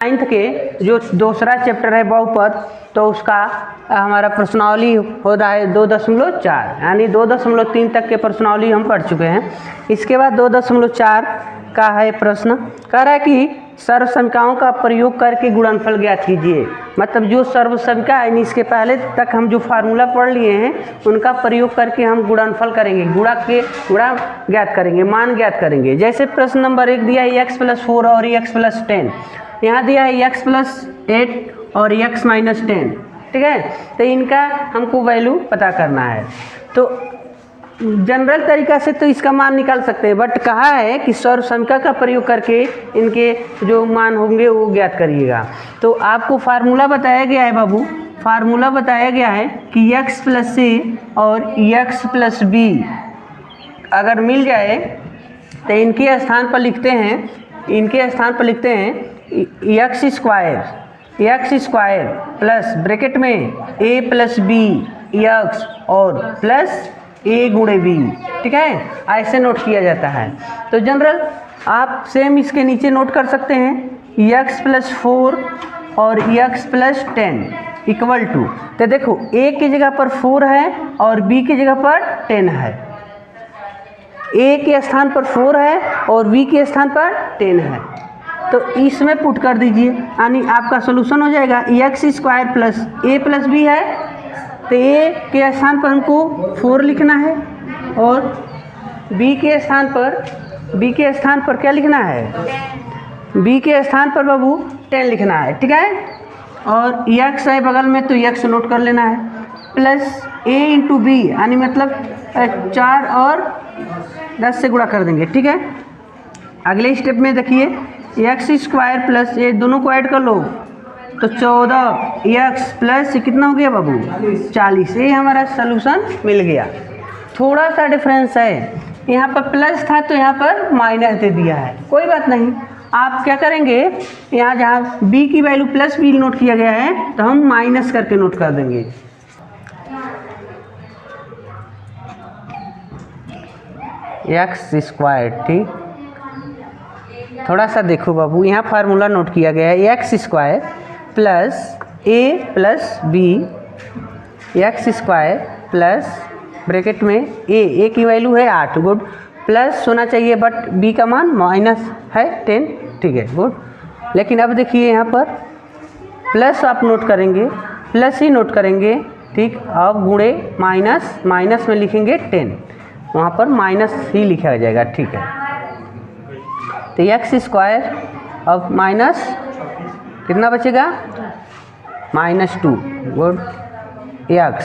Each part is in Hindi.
9th के जो दूसरा चैप्टर है बहुपद, तो उसका हमारा प्रश्नावली होता है 2.4, यानी 2.3 तक के प्रश्नावली हम पढ़ चुके हैं। इसके बाद 2.4 का है प्रश्न, कह रहा है कि सर्वसमीकाओं का प्रयोग करके गुणनफल ज्ञात कीजिए। मतलब जो सर्वसमीका है, इसके पहले तक हम जो फार्मूला पढ़ लिए हैं उनका प्रयोग करके हम गुणनफल करेंगे, गुणा ज्ञात करेंगे, मान ज्ञात करेंगे। जैसे प्रश्न नंबर 1 दिया है x+4 और x+10, यहाँ दिया है x+8 और x-10, ठीक है। तो इनका हमको वैल्यू पता करना है। तो जनरल तरीका से तो इसका मान निकाल सकते हैं, बट कहा है कि सर्वसमीका का प्रयोग करके इनके जो मान होंगे वो ज्ञात करिएगा। तो आपको फार्मूला बताया गया है बाबू, फार्मूला बताया गया है कि x+a और x+b अगर मिल जाए तो इनके स्थान पर लिखते हैं x² प्लस ब्रैकेट में a+b x और प्लस a×b, ठीक है, ऐसे नोट किया जाता है। तो जनरल आप सेम इसके नीचे नोट कर सकते हैं x+4 और x+10 इक्वल टू, तो देखो a की जगह पर 4 है और b की जगह पर 10 है। a के स्थान पर 4 है और b के स्थान पर 10 है, तो इसमें पुट कर दीजिए, यानी आपका सोल्यूशन हो जाएगा x² प्लस a+b है, तो a के स्थान पर हमको 4 लिखना है और b के स्थान पर क्या लिखना है, b के स्थान पर बाबू 10 लिखना है, ठीक है। और x है बगल में तो x नोट कर लेना है, प्लस a×b, यानी मतलब 4 और 10 से गुणा कर देंगे, ठीक है। अगले स्टेप में देखिए x² प्लस ये दोनों को ऐड कर लो तो 14x प्लस कितना हो गया बाबू 40। ये हमारा सोल्यूशन मिल गया। थोड़ा सा डिफरेंस है, यहाँ पर प्लस था तो यहाँ पर माइनस दे दिया है, कोई बात नहीं। आप क्या करेंगे, यहाँ जहाँ b की वैल्यू +b नोट किया गया है तो हम माइनस करके नोट कर देंगे। x², ठीक। थोड़ा सा देखो बाबू, यहाँ फार्मूला नोट किया गया है x² plus a+b x² plus bracket में a की वैल्यू है 8, गुड, प्लस होना चाहिए बट b का मान माइनस है 10, ठीक है, गुड। लेकिन अब देखिए यहाँ पर प्लस आप नोट करेंगे, प्लस ही नोट करेंगे, ठीक। अब गुणे माइनस में लिखेंगे 10, वहाँ पर माइनस ही लिखा जाएगा, ठीक है। तो x² अब माइनस कितना बचेगा -2, गुड, x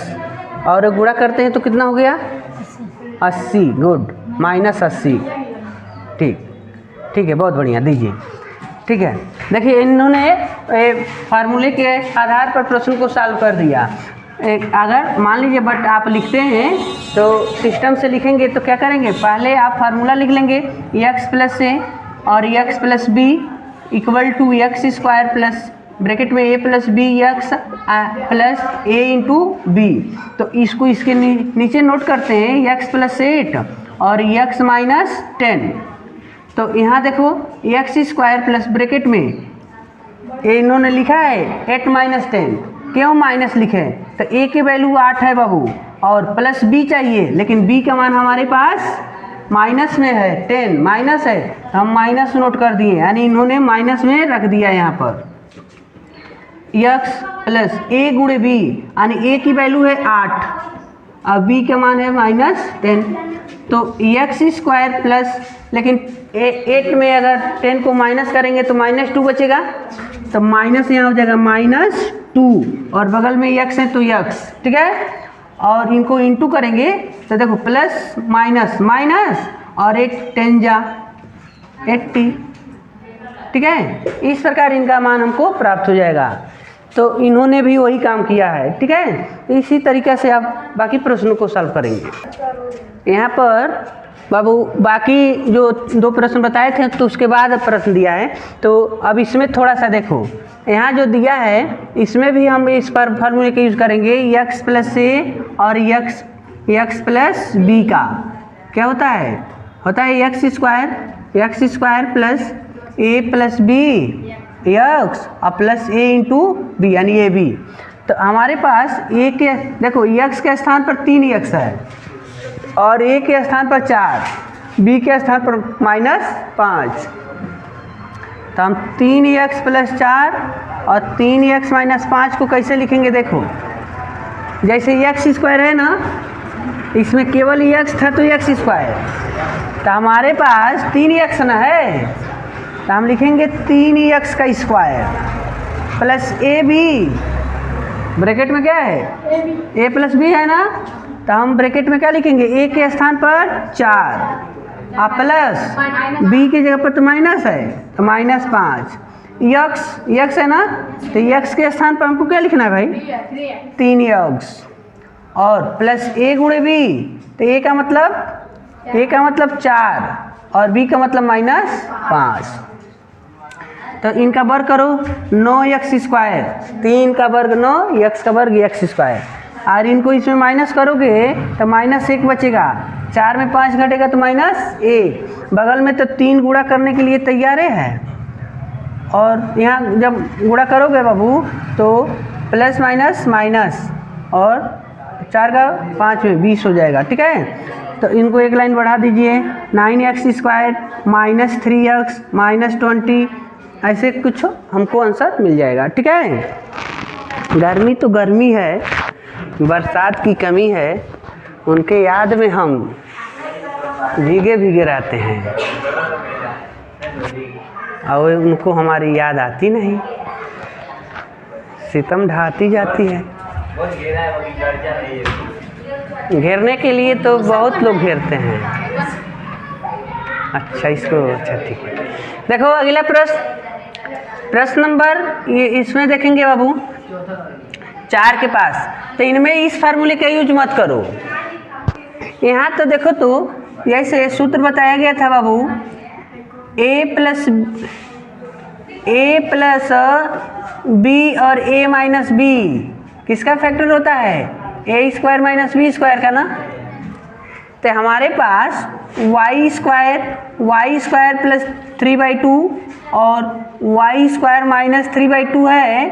और गुणा करते हैं तो कितना हो गया 80, गुड, -80, ठीक है, बहुत बढ़िया, दीजिए, ठीक है। देखिए इन्होंने फार्मूले के आधार पर प्रश्न को सॉल्व कर दिया। अगर मान लीजिए बट आप लिखते हैं तो सिस्टम से लिखेंगे तो क्या करेंगे, पहले आप फार्मूला लिख लेंगे x+a और x+b equal to x² plus bracket में a+b x प्लस a×b। तो इसको इसके नीचे नोट करते हैं x+8 और x-10। तो यहाँ देखो x² प्लस ब्रैकेट में इन्होंने लिखा है 8-10, क्यों माइनस लिखे, तो a की वैल्यू 8 है बाबू और प्लस b चाहिए, लेकिन b का मान हमारे पास माइनस में है, 10 माइनस है, तो हम माइनस नोट कर दिए, यानी इन्होंने माइनस में रख दिया यहाँ पर x प्लस a×b, यानी a की वैल्यू है 8 और b का मान है -10। तो x² प्लस, लेकिन 8 में अगर 10 को माइनस करेंगे तो -2 बचेगा, तो माइनस यहाँ हो जाएगा -2 और बगल में x है तो x, ठीक है। और इनको इंटू करेंगे तो देखो प्लस माइनस और 8 10 जा 80, ठीक है। इस प्रकार इनका मान हमको प्राप्त हो जाएगा। तो इन्होंने भी वही काम किया है, ठीक है। इसी तरीक़े से आप बाकी प्रश्नों को सॉल्व करेंगे। यहाँ पर बाबू बाकी जो 2 प्रश्न बताए थे तो उसके बाद प्रश्न दिया है, तो अब इसमें थोड़ा सा देखो, यहाँ जो दिया है इसमें भी हम इस पर फार्मूले का यूज़ करेंगे x+a और x+b का क्या होता है x² प्लस a+b एक्स और प्लस ए इंटू बी यानी ए बी। तो हमारे पास ए के देखो एक्स के स्थान पर 3 एक्स है और ए के स्थान पर 4, बी के स्थान पर -5। तो हम 3x प्लस 4 और 3x माइनस 5 को कैसे लिखेंगे देखो, जैसे एक्स स्क्वायर है ना, इसमें केवल एक्स था तो एक्स स्क्वायर, तो हमारे पास 3x ना है, तो हम लिखेंगे 3x का square plus A B, bracket में क्या है a प्लस बी है ना, तो हम ब्रैकेट में क्या लिखेंगे, a के स्थान पर 4 और प्लस b की जगह पर तो माइनस है तो -5, x है ना, तो x के स्थान पर हमको क्या लिखना है भाई 3x और प्लस a गुणे b, तो a का मतलब 4 और b का मतलब -5। तो इनका वर्ग करो 9x स्क्वायर, 3 का वर्ग 9, x का वर्ग x स्क्वायर, और इनको इसमें माइनस करोगे तो -1 बचेगा, 4 में 5 घटेगा तो -1, बगल में तो 3 गुणा करने के लिए तैयार है, और यहाँ जब गुणा करोगे बाबू तो प्लस माइनस माइनस और 4 का 5 में 20 हो जाएगा। ठीक है, तो इनको एक लाइन बढ़ा दीजिए, 9x स्क्वायर -3x -20, ऐसे कुछ हमको आंसर मिल जाएगा। ठीक है, गर्मी तो गर्मी है, बरसात की कमी है, उनके याद में हम भीगे भीगे रहते हैं और उनको हमारी याद आती नहीं, सितम ढाती जाती है। घेरने के लिए तो बहुत लोग घेरते हैं। अच्छा ठीक है, देखो अगला प्रश्न नंबर ये इसमें देखेंगे बाबू 4 के पास, तो इनमें इस फार्मूले का यूज मत करो। यहाँ तो देखो तो जैसे सूत्र बताया गया था बाबू, a प्लस बी और a माइनस बी किसका फैक्टर होता है, a square minus B square का ना। तो हमारे पास y स्क्वायर प्लस 3/2 और y स्क्वायर माइनस 3/2 है,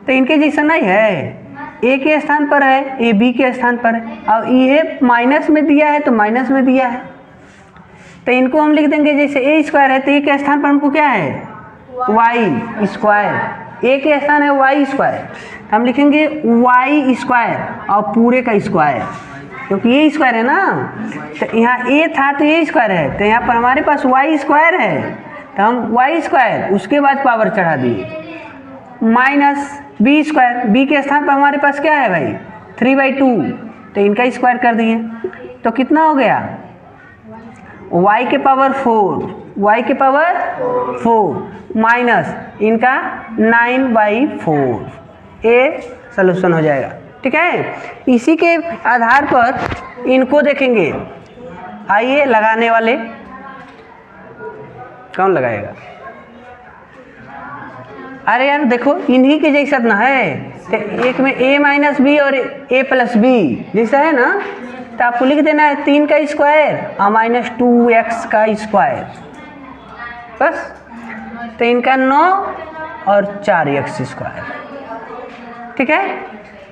तो इनके जैसा नहीं है, a के स्थान पर है, a b के स्थान पर है, और ये माइनस में दिया है तो माइनस में दिया है, तो इनको हम लिख देंगे जैसे a स्क्वायर है तो a के स्थान पर हमको क्या है y स्क्वायर, a के स्थान है y स्क्वायर, हम लिखेंगे y स्क्वायर और पूरे का स्क्वायर, क्योंकि ये स्क्वायर है ना, तो यहाँ a था तो ये स्क्वायर है, तो यहाँ पर हमारे पास y स्क्वायर है, तो हम y स्क्वायर उसके बाद पावर चढ़ा दिए माइनस बी स्क्वायर, बी के स्थान पर हमारे पास क्या है भाई 3/2, तो इनका स्क्वायर कर दिए, तो कितना हो गया y के पावर 4 माइनस इनका 9/4, ये सलूशन हो जाएगा। ठीक है, इसी के आधार पर इनको देखेंगे। आइए लगाने वाले कौन लगाएगा, अरे यार देखो इन्हीं के जैसा ना है, तो एक में a माइनस बी और a प्लस बी जैसा है ना, तो आपको लिख देना है 3 का स्क्वायर और -2x का स्क्वायर, बस। तो इनका 9 और 4x स्क्वायर। ठीक है,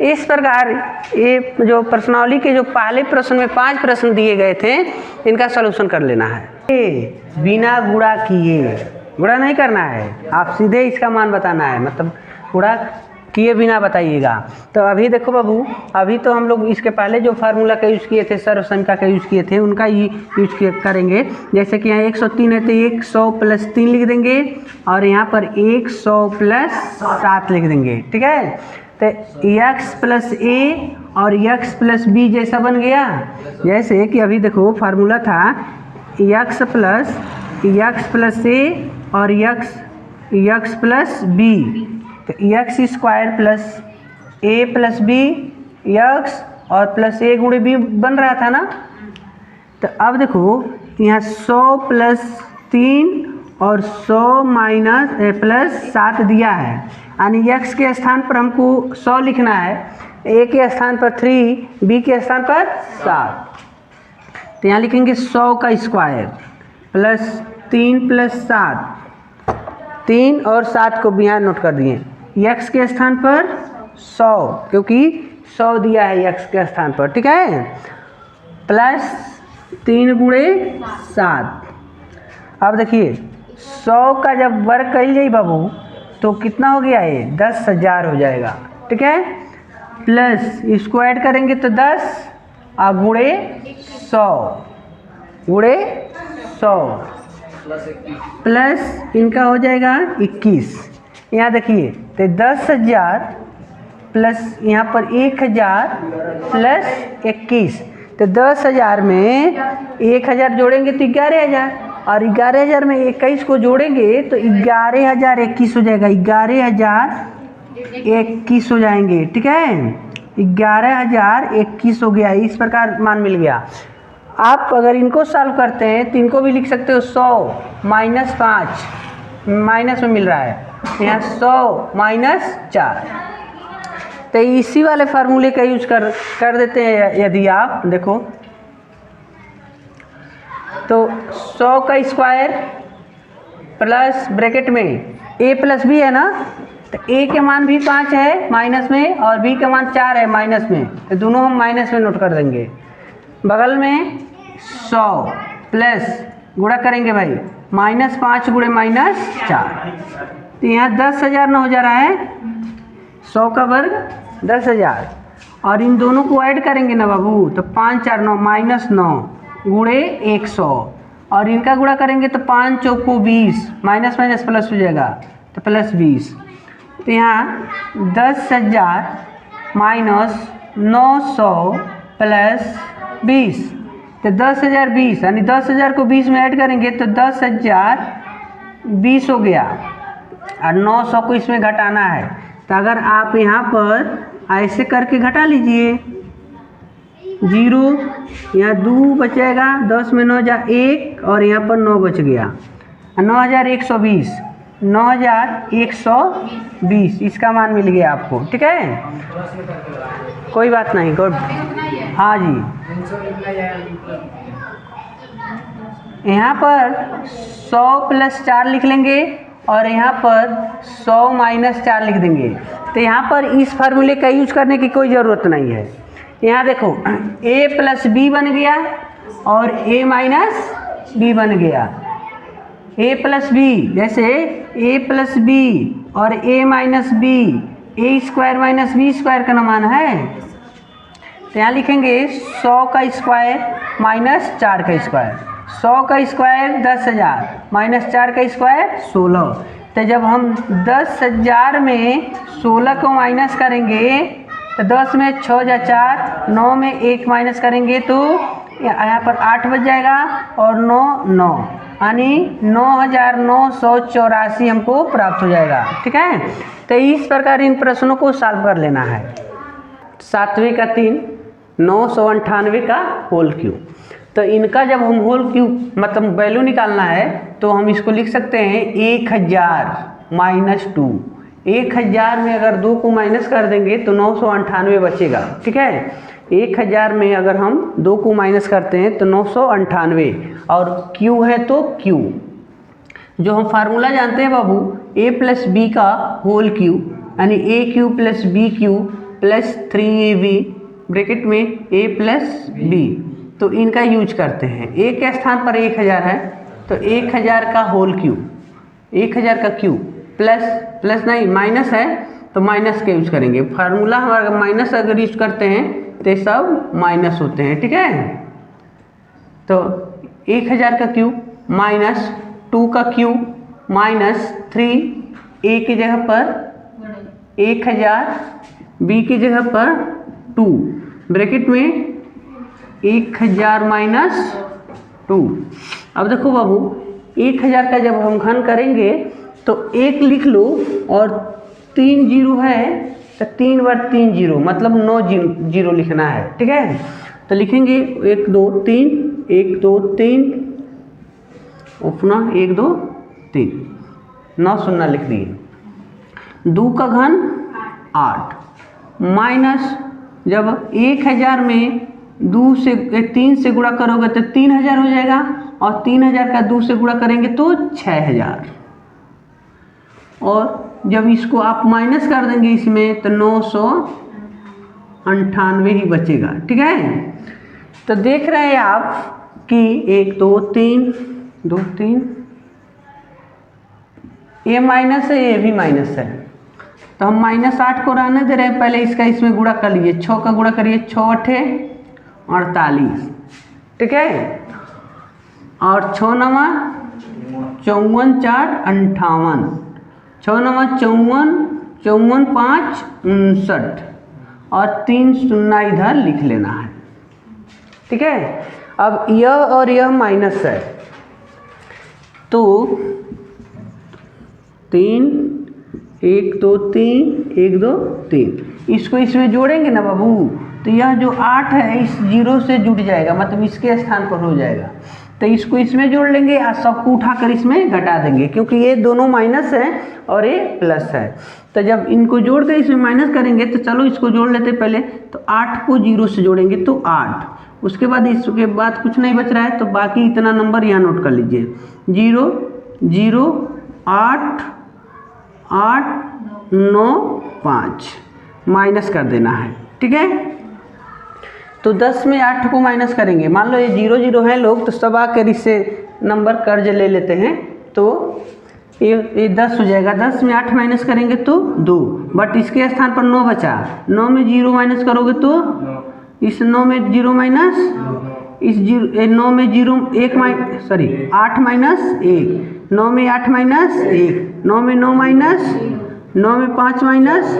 इस प्रकार ये जो प्रश्नावली के जो पहले प्रश्न में 5 प्रश्न दिए गए थे, इनका सलूशन कर लेना है। बिना गुणा किए, गुणा नहीं करना है, आप सीधे इसका मान बताना है, मतलब गुणा किए बिना बताइएगा। तो अभी देखो बाबू, अभी तो हम लोग इसके पहले जो फार्मूला का यूज़ किए थे, सर्वसंख्या का यूज़ किए थे, उनका ही यूज करेंगे। जैसे कि यहाँ 103 है तो 100 प्लस 3 लिख देंगे और यहाँ पर 100 प्लस 7 लिख देंगे। ठीक है, तो x प्लस a और x प्लस b जैसा बन गया। जैसे कि अभी देखो फार्मूला था x प्लस a और x प्लस b, तो x square plus a plus b x और प्लस a गुणे b बन रहा था ना। तो अब देखो यहाँ 100 प्लस 3 और 100 माइनस प्लस 7 दिया है, यानी x के स्थान पर हमको 100 लिखना है, a के स्थान पर 3, b के स्थान पर 7। तो यहाँ लिखेंगे 100 का स्क्वायर प्लस 3 प्लस 7, 3 और 7 को यहाँ नोट कर दिए। x के स्थान पर 100, क्योंकि 100 दिया है x के स्थान पर, ठीक है। प्लस 3 गुणे 7। अब देखिए 100 का जब वर्ग कर जाइए बाबू तो कितना हो गया ये 10,000 हो जाएगा, ठीक है। प्लस इसको ऐड करेंगे तो 10 और गुणे 100 प्लस इनका हो जाएगा 21। यहाँ देखिए तो 10,000 प्लस यहाँ पर 1,000 प्लस 21, तो 10,000 में 1,000 जोड़ेंगे तो 11,000, और 11,000 में 21 को जोड़ेंगे तो 11,021 हो जाएगा। 11,021 हो जाएंगे, ठीक है। 11,021 हो गया, इस प्रकार मान मिल गया। आप अगर इनको सॉल्व करते हैं तो इनको भी लिख सकते हो 100 माइनस 5, माइनस में मिल रहा है यहाँ 100 माइनस 4। तो इसी वाले फार्मूले का यूज कर देते हैं। यदि आप देखो तो 100 का स्क्वायर प्लस ब्रैकेट में a प्लस बी है ना, तो a के मान भी 5 है माइनस में और b के मान 4 है माइनस में, तो दोनों हम माइनस में नोट कर देंगे। बगल में 100 प्लस गुणा करेंगे भाई -5 गुणे -4, तो यहाँ 10,000 न हो जा रहा है, 100 का वर्ग 10,000, और इन दोनों को ऐड करेंगे ना बाबू तो 5 4 9 -9 गुणे 100, और इनका गुणा करेंगे तो 5 चौको 20, माइनस माइनस प्लस हो जाएगा तो प्लस 20। तो यहाँ 10,000 माइनस 900 प्लस 20, तो 10,000 20, यानी 10,000 को 20 में ऐड करेंगे तो 10,000 20 हो गया, और 900 को इसमें घटाना है। तो अगर आप यहाँ पर ऐसे करके घटा लीजिए, 0 यहाँ 2 बचेगा, 10 में 9 जा 1, और यहाँ पर 9 बच गया, 9,120, 9,120 इसका मान मिल गया आपको, ठीक है। कोई बात नहीं, गुड। हाँ जी, यहाँ पर 100 प्लस 4 लिख लेंगे और यहाँ पर 100 माइनस 4 लिख देंगे। तो यहाँ पर इस फार्मूले का यूज करने की कोई ज़रूरत नहीं है। यहाँ देखो a प्लस बी बन गया और a माइनस बी बन गया। a प्लस बी, जैसे a प्लस बी और a minus B, A square minus B square का मान है। तो यहाँ लिखेंगे 100 का स्क्वायर माइनस 4 का स्क्वायर, 100 का स्क्वायर 10,000 माइनस 4 का स्क्वायर 16। तो जब हम 10,000 में 16 को माइनस करेंगे तो 10 में 6 जा 4, 9 में 1 माइनस करेंगे तो यहाँ पर 8 बच जाएगा, और 9 9, यानी 9,984 हमको प्राप्त हो जाएगा, ठीक है। तो इस प्रकार इन प्रश्नों को सॉल्व कर लेना है। 7वें का 3, 998 का होल क्यूब। तो इनका जब हम होल क्यूब मतलब वैल्यू निकालना है तो हम इसको लिख सकते हैं 1000 माइनस 2। 1000 में अगर 2 को माइनस कर देंगे तो 998 बचेगा, ठीक है। 1000 में अगर हम 2 को माइनस करते हैं तो 998, और क्यू है तो क्यू जो हम फार्मूला जानते हैं बाबू, a प्लस बी का होल क्यूब, यानी A cube plus B cube plus 3ab bracket में a प्लस बी। तो इनका यूज करते हैं। a के स्थान पर 1000 है तो 1000 का होल क्यूब, 1000 का क्यूब प्लस नहीं माइनस है तो माइनस का यूज करेंगे। फार्मूला हमारा माइनस अगर यूज करते हैं तो सब माइनस होते हैं, ठीक है। तो 1000 का क्यूब माइनस 2 का क्यूब माइनस 3, a की जगह पर 1000, b की जगह पर 2 ब्रैकेट में 1000 माइनस 2। अब देखो बाबू 1000 का जब हम घन करेंगे तो 1 लिख लो और 3 जीरो है तो 3 बार 3 जीरो मतलब 9 जीरो लिखना है, ठीक है। तो लिखेंगे 1 2 3 1 2 3 अपना 1 2 3 9 शून्य लिख दिए। 2 का घन 8 माइनस जब 1000 में 2 से 3 से गुणा करोगे तो 3000 हो जाएगा, और 3000 का 2 से गुणा करेंगे तो 6000। और जब इसको आप माइनस कर देंगे इसमें तो 998 ही बचेगा। ठीक है, तो देख रहे हैं आप कि 1 2 3 2 3 ये माइनस है, ये भी माइनस है, तो हम -8 को रहने दे रहे हैं। पहले इसका इसमें गुणा कर लीजिए, 6 का गुणा करिए, 6 8 48। ठीक है, और 6 9 54 4 58, 6 9 54 54 5 59 और 3 शून्य इधर लिख लेना है। ठीक है, अब यह और यह माइनस है तो 3 1 2 3 1 2 3 इसको इसमें जोड़ेंगे ना बाबू, तो यह जो 8 है इस 0 से जुड़ जाएगा, मतलब इसके स्थान पर हो जाएगा। तो इसको इसमें जोड़ लेंगे और सबको उठाकर इसमें घटा देंगे, क्योंकि ये दोनों माइनस है और ये प्लस है। तो जब इनको जोड़ कर इसमें माइनस करेंगे तो चलो इसको जोड़ लेते पहले। तो 8 को 0 से जोड़ेंगे तो 8, उसके बाद इसके बाद कुछ नहीं बच रहा है, तो बाकी इतना नंबर यहाँ नोट कर लीजिए, 0 0 8 8 9 5 माइनस कर देना है। ठीक है, तो 10 में 8 को माइनस करेंगे, मान लो ये 0 0 है लोग, तो सब आकर इससे नंबर कर्ज ले लेते हैं, तो ये 10 हो जाएगा। 10 में 8 माइनस करेंगे तो 2, बट इसके स्थान पर 9 बचा, 9 में 0 माइनस करोगे तो इस 9 में 0 माइनस इस 9 में 0 1 सॉरी 8 माइनस 1, 9 में 8 माइनस 1, 9 में 9 माइनस 9 में 5 माइनस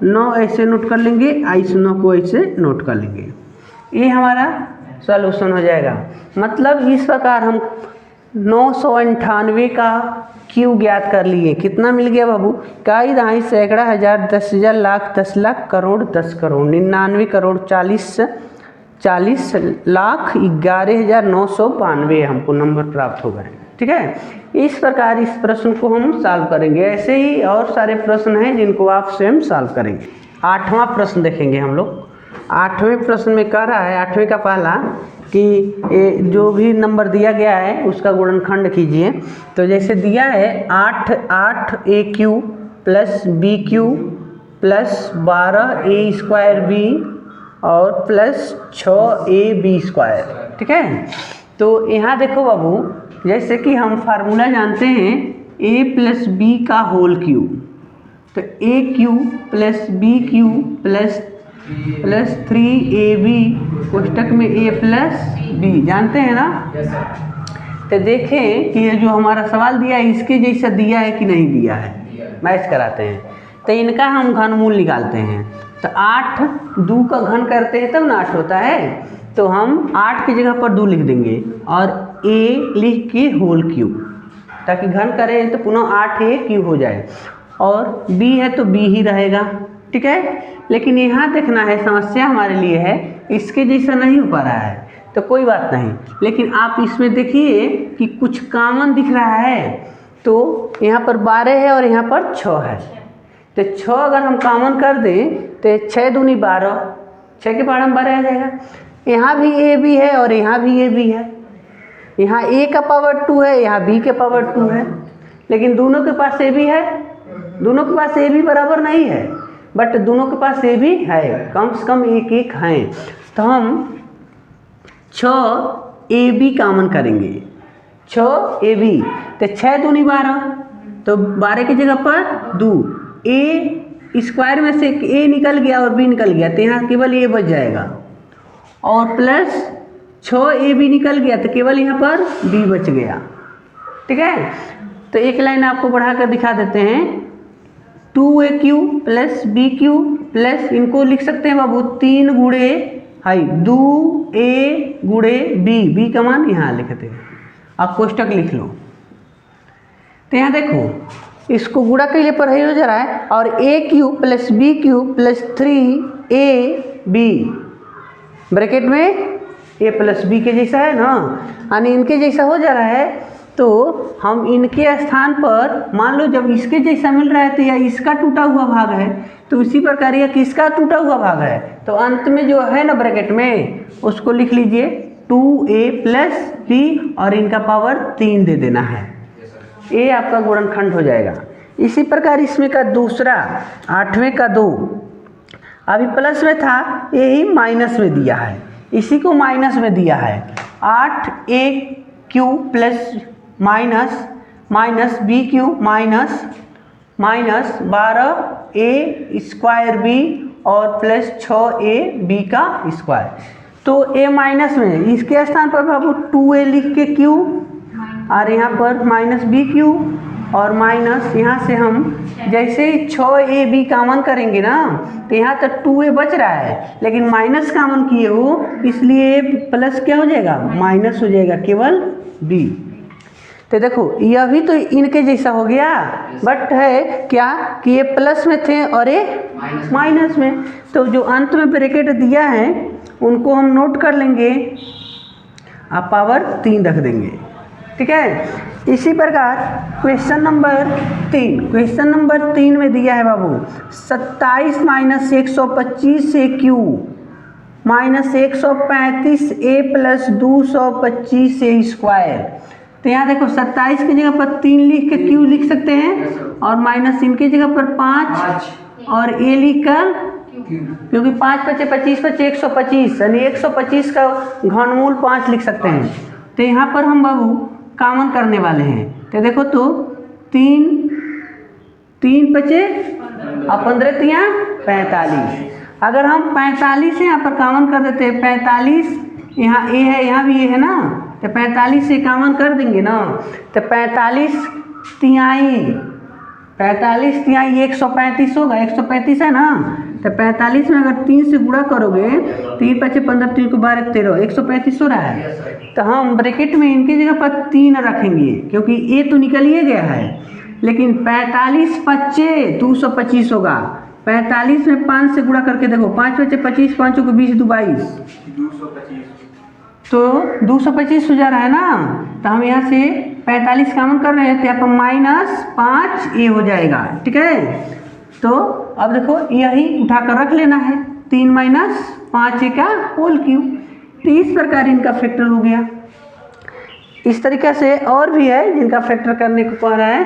9, ऐसे नोट कर लेंगे, इस 9 को ऐसे नोट कर लेंगे। ये हमारा सॉल्यूशन हो जाएगा। मतलब इस प्रकार हम 998 का क्यू ज्ञात कर लिए। कितना मिल गया बाबू? इकाई दहाई सैकड़ा हज़ार 10,000 लाख 10 लाख करोड़ 10 करोड़ 99 करोड़ 40 लाख 11,992 हमको नंबर प्राप्त हो गए। ठीक है, इस प्रकार इस प्रश्न को हम सॉल्व करेंगे। ऐसे ही और सारे प्रश्न हैं जिनको आप स्वयं सॉल्व करेंगे। 8वां प्रश्न देखेंगे हम लोग। 8वें प्रश्न में कह रहा है, 8वें का पहला, कि जो भी नंबर दिया गया है उसका गुणनखंड कीजिए। तो जैसे दिया है 8 8AQ plus BQ plus 12A² और प्लस 6AB²। ठीक है, तो यहाँ देखो बाबू, जैसे कि हम फार्मूला जानते हैं A प्लस B का होल क्यूब, तो AQ plus BQ plus 3AB कोष्टक में A प्लस B जानते हैं ना। तो देखें कि ये जो हमारा सवाल दिया है इसके जैसा दिया है कि नहीं दिया है, मैच कराते हैं। तो इनका हम घनमूल निकालते हैं। तो 8 2 का घन करते हैं तब ना 8 होता है, तो हम 8 की जगह पर 2 लिख देंगे और A लिख के होल क्यूब, ताकि घन करें तो पुनः 8A³ हो जाए, और B है तो B ही रहेगा। ठीक है, लेकिन यहाँ देखना है, समस्या हमारे लिए है इसके जैसा नहीं हो पा रहा है, तो कोई बात नहीं, लेकिन आप इसमें देखिए कि कुछ कॉमन दिख रहा है। तो यहाँ पर 12 है और यहाँ पर 6 है, तो 6 अगर हम कॉमन कर दें तो 6 दूनी 12, 6 के पहाड़ में 12 आ जाएगा। यहाँ भी AB है और यहाँ भी AB है, यहाँ A का पावर 2 है, यहाँ B के पावर 2 है, लेकिन दोनों के पास AB है, दोनों के पास AB बराबर नहीं है, बट दोनों के पास AB है, कम से कम एक एक हैं। तो हम 6AB कॉमन करेंगे, 6AB, तो 6 दूनी 12, तो 12 की जगह पर 2, A² में से A निकल गया और B निकल गया, तो यहाँ केवल A बच जाएगा, और प्लस 6AB निकल गया तो केवल यहाँ पर B बच गया। ठीक है, तो एक लाइन आपको बढ़ा कर दिखा देते हैं, 2AQ प्लस BQ प्लस, इनको लिख सकते हैं बाबू 3 गुणे 2A गुणे B का मान यहाँ लिखते हैं, आप कोष्टक लिख लो। तो यहाँ देखो इसको गुणा के लिए पढ़ाई हो जा रहा है, और AQ plus BQ plus 3AB bracket में A प्लस B के जैसा है ना, यानी इनके जैसा हो जा रहा है। तो हम इनके स्थान पर मान लो जब इसके जैसा मिल रहा है तो यह इसका टूटा हुआ भाग है, तो इसी प्रकार यह किसका टूटा हुआ भाग है, तो अंत में जो है ना ब्रैकेट में उसको लिख लीजिए 2A प्लस B और इनका पावर 3 दे देना है। A आपका गुणनखंड हो जाएगा। इसी प्रकार इसमें का दूसरा 8वें का 2 अभी प्लस में था, यही माइनस में दिया है, इसी को माइनस में दिया है। 8a cube plus minus minus B cube minus minus 12a square B और प्लस 6ab का स्क्वायर। तो a माइनस में इसके स्थान पर बाबू 2a लिख के क्यू और यहाँ पर माइनस बी क्यू और माइनस यहाँ से हम जैसे ही 6ab कॉमन करेंगे ना तो यहाँ तक 2a बच रहा है, लेकिन माइनस कॉमन किए हो इसलिए प्लस क्या हो जाएगा, माइनस हो जाएगा केवल b। तो देखो यह भी तो इनके जैसा हो गया, बट है क्या कि ये प्लस में थे और ये माइनस में। तो जो अंत में ब्रैकेट दिया है उनको हम नोट कर लेंगे, आप पावर 3 रख देंगे, ठीक है। इसी प्रकार क्वेश्चन नंबर 3 में दिया है बाबू 27 माइनस 125 से क्यू माइनस 135a प्लस 225 से स्क्वायर। तो यहाँ देखो 27 की जगह पर 3 लिख के क्यू लिख सकते हैं और माइनस इनकी जगह पर 5 और a लिख कर, क्योंकि 5 बचे 25 बचे 125 यानी 125 का घनमूल 5 लिख सकते हैं। तो यहाँ पर हम बाबू कॉमन करने वाले हैं। तो देखो तो 3 बचे और 15 तियाँ 45। अगर हम 45 से यहाँ पर कॉमन कर देते हैं, 45 यहाँ a है यहाँ भी a है ना, तो 45 से कॉमन कर देंगे ना तो 45 तिहाई 135 होगा, 135 है ना। तो 45 में अगर 3 से गुणा करोगे 3 5 15 3 को 12 13 135 हो रहा है। तो हम ब्रैकेट में इनकी जगह पर 3 रखेंगे क्योंकि ए तो निकल ही गया है, लेकिन 45 25 225 होगा। 45 में 5 से गुणा करके देखो 5 बचे 25 5 को 20 22 तो 225 हो जा रहा है ना। तो हम यहाँ से 45 कॉमन कर रहे हैं तो यहाँ पर माइनस 5a हो जाएगा, ठीक है। तो अब देखो यही उठाकर रख लेना है, 3 माइनस 5a का होल क्यूब। तो इस प्रकार इनका फैक्टर हो गया। इस तरीक़े से और भी है जिनका फैक्टर करने को कह रहा है।